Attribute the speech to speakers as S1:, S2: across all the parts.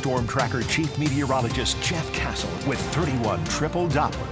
S1: Storm Tracker Chief Meteorologist Jeff Castle with 31 Triple Doppler.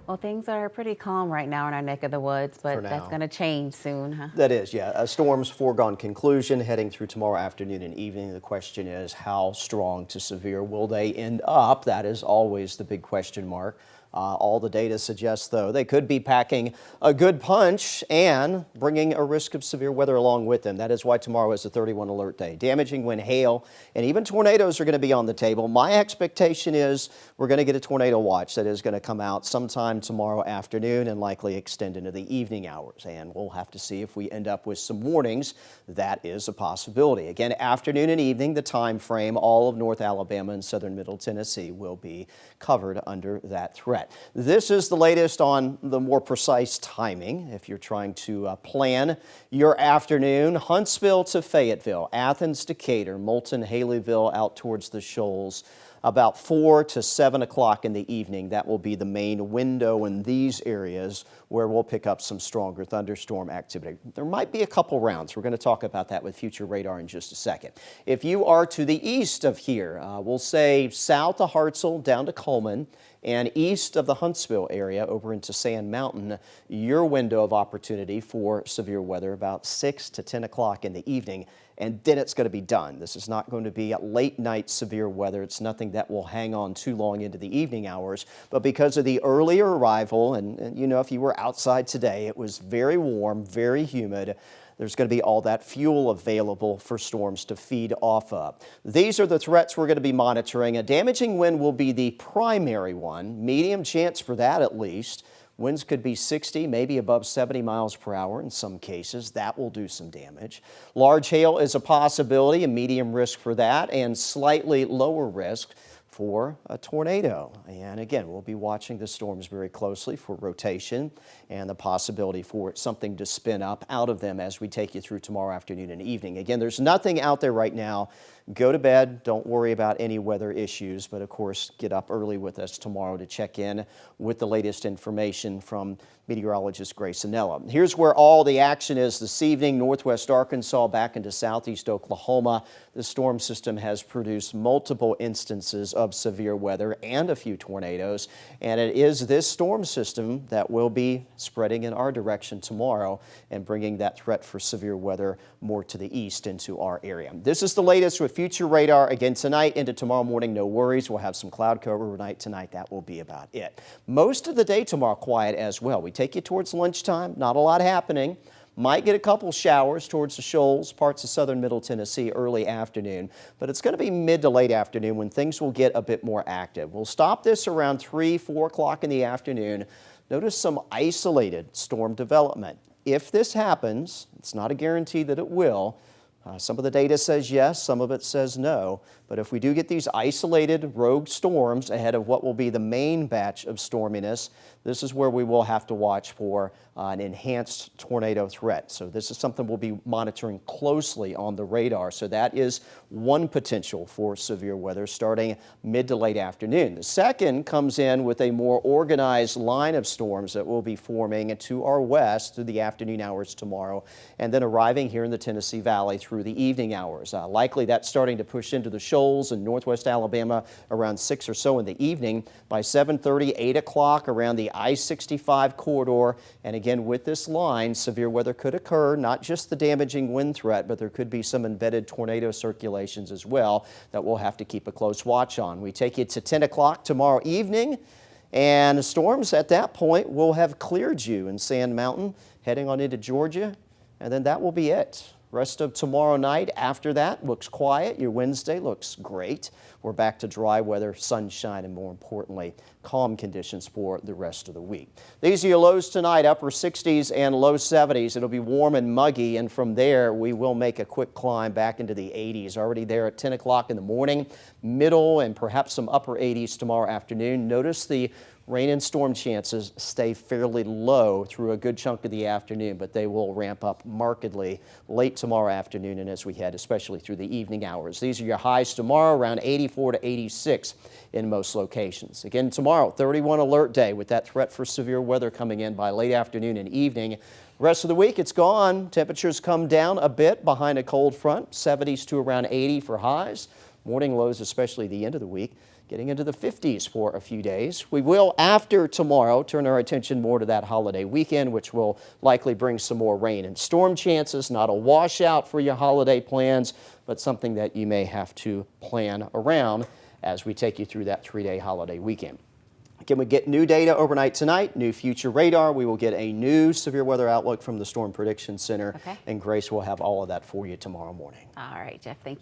S2: Well, things are pretty calm right now in our neck of the woods, but that's going to change soon, huh?
S3: That is, yeah. A storm's foregone conclusion heading through tomorrow afternoon and evening. The question is, how strong to severe will they end up? That is always the big question mark. All the data suggests, though, they could be packing a good punch and bringing a risk of severe weather along with them. That is why tomorrow is a 31 alert day. Damaging wind, hail, and even tornadoes are going to be on the table. My expectation is we're going to get a tornado watch that is going to come out sometime tomorrow afternoon and likely extend into the evening hours. And we'll have to see if we end up with some warnings. That is a possibility. Again, afternoon and evening, the time frame, all of North Alabama and southern Middle Tennessee will be covered under that threat. This is the latest on the more precise timing. If you're trying to plan your afternoon, Huntsville to Fayetteville, Athens, Decatur, Moulton, Haleyville out towards the Shoals, about 4 to 7 o'clock in the evening. That will be the main window in these areas where we'll pick up some stronger thunderstorm activity. There might be a couple rounds. We're going to talk about that with future radar in just a second. If you are to the east of here, we'll say south of Hartselle down to Coleman, and east of the Huntsville area over into Sand Mountain, your window of opportunity for severe weather about 6 to 10 o'clock in the evening, and then it's going to be done. This is not going to be a late night severe weather. It's nothing that will hang on too long into the evening hours, but because of the earlier arrival, and you know, if you were outside today, it was very warm, very humid. There's going to be all that fuel available for storms to feed off of. These are the threats we're going to be monitoring. A damaging wind will be the primary one, medium chance for that at least. Winds could be 60, maybe above 70 miles per hour in some cases. That will do some damage. Large hail is a possibility, a medium risk for that, and slightly lower risk for a tornado. And again, we'll be watching the storms very closely for rotation and the possibility for something to spin up out of them as we take you through tomorrow afternoon and evening. Again, there's nothing out there right now. Go to bed. Don't worry about any weather issues, but of course, get up early with us tomorrow to check in with the latest information from meteorologist Grace Anella. Here's where all the action is this evening. Northwest Arkansas back into southeast Oklahoma. The storm system has produced multiple instances of severe weather and a few tornadoes, and it is this storm system that will be spreading in our direction tomorrow and bringing that threat for severe weather more to the east into our area. This is the latest with future radar. Again, tonight into tomorrow morning, no worries. We'll have some cloud cover overnight tonight. That will be about it. Most of the day tomorrow, quiet as well. We take you towards lunchtime, not a lot happening. Might get a couple showers towards the Shoals, parts of southern Middle Tennessee early afternoon, but it's going to be mid to late afternoon when things will get a bit more active. We'll stop this around 3, 4 o'clock in the afternoon. Notice some isolated storm development. If this happens, it's not a guarantee that it will. Some of the data says yes, some of it says no. But if we do get these isolated rogue storms ahead of what will be the main batch of storminess, this is where we will have to watch for an enhanced tornado threat. So this is something we'll be monitoring closely on the radar. So that is one potential for severe weather starting mid to late afternoon. The second comes in with a more organized line of storms that will be forming to our west through the afternoon hours tomorrow and then arriving here in the Tennessee Valley through the evening hours. Likely that's starting to push into the Shoals in northwest Alabama around 6 or so in the evening. By 7:30, 8 o'clock around the I-65 corridor. And again, with this line, severe weather could occur, not just the damaging wind threat, but there could be some embedded tornado circulations as well that we'll have to keep a close watch on. We take you to 10 o'clock tomorrow evening, and the storms at that point will have cleared you in Sand Mountain, heading on into Georgia, and then that will be it. Rest of tomorrow night after that looks quiet. Your Wednesday looks great. We're back to dry weather, sunshine, and more importantly, calm conditions for the rest of the week. These are your lows tonight, upper 60s and low 70s. It'll be warm and muggy, and from there we will make a quick climb back into the 80s. Already there at 10 o'clock in the morning, middle and perhaps some upper 80s tomorrow afternoon. Notice the rain and storm chances stay fairly low through a good chunk of the afternoon, but they will ramp up markedly late tomorrow afternoon and as we head especially through the evening hours. These are your highs tomorrow, around 84 to 86 in most locations. Again, tomorrow, 31 alert day with that threat for severe weather coming in by late afternoon and evening. Rest of the week, it's gone. Temperatures come down a bit behind a cold front, 70s to around 80 for highs. Morning lows, especially the end of the week, getting into the 50s for a few days. We will, after tomorrow, turn our attention more to that holiday weekend, which will likely bring some more rain and storm chances. Not a washout for your holiday plans, but something that you may have to plan around as we take you through that 3-day holiday weekend. Again, we get new data overnight tonight, new future radar. We will get a new severe weather outlook from the Storm Prediction Center.
S2: Okay.
S3: And Grace will have all of that for you tomorrow morning.
S2: All right, Jeff, thank you.